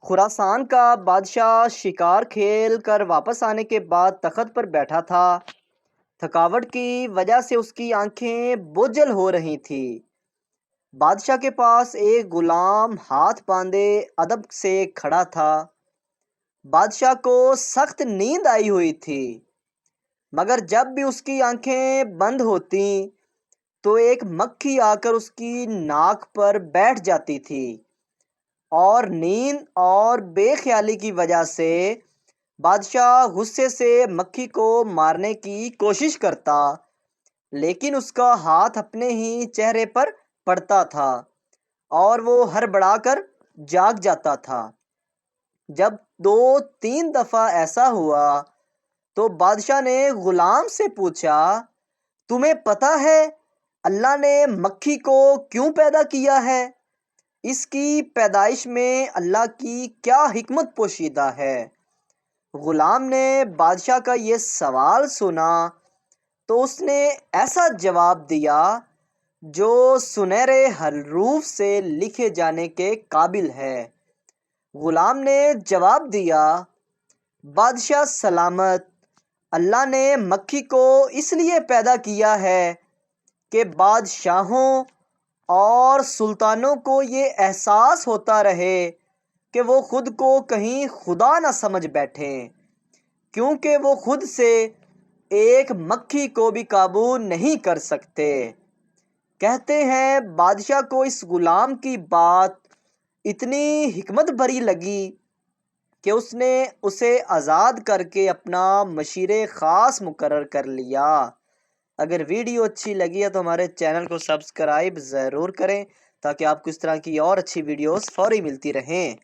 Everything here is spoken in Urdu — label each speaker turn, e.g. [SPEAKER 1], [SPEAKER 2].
[SPEAKER 1] خراسان کا بادشاہ شکار کھیل کر واپس آنے کے بعد تخت پر بیٹھا تھا۔ تھکاوٹ کی وجہ سے اس کی آنکھیں بوجھل ہو رہی تھیں۔ بادشاہ کے پاس ایک غلام ہاتھ باندھے ادب سے کھڑا تھا۔ بادشاہ کو سخت نیند آئی ہوئی تھی، مگر جب بھی اس کی آنکھیں بند ہوتیں تو ایک مکھی آ کر اس کی ناک پر بیٹھ جاتی تھی، اور نیند اور بے خیالی کی وجہ سے بادشاہ غصے سے مکھی کو مارنے کی کوشش کرتا، لیکن اس کا ہاتھ اپنے ہی چہرے پر پڑتا تھا اور وہ ہڑبڑا کر جاگ جاتا تھا۔ جب 2-3 دفعہ ایسا ہوا تو بادشاہ نے غلام سے پوچھا، تمہیں پتہ ہے اللہ نے مکھی کو کیوں پیدا کیا ہے؟ اس کی پیدائش میں اللہ کی کیا حکمت پوشیدہ ہے؟ غلام نے بادشاہ کا یہ سوال سنا تو اس نے ایسا جواب دیا جو سنہرے حروف سے لکھے جانے کے قابل ہے۔ غلام نے جواب دیا، بادشاہ سلامت، اللہ نے مکھی کو اس لیے پیدا کیا ہے کہ بادشاہوں اور سلطانوں کو یہ احساس ہوتا رہے کہ وہ خود کو کہیں خدا نہ سمجھ بیٹھیں، کیونکہ وہ خود سے ایک مکھی کو بھی قابو نہیں کر سکتے۔ کہتے ہیں بادشاہ کو اس غلام کی بات اتنی حکمت بھری لگی کہ اس نے اسے آزاد کر کے اپنا مشیر خاص مقرر کر لیا۔ اگر ویڈیو اچھی لگی ہے تو ہمارے چینل کو سبسکرائب ضرور کریں تاکہ آپ کو اس طرح کی اور اچھی ویڈیوز فوری ملتی رہیں۔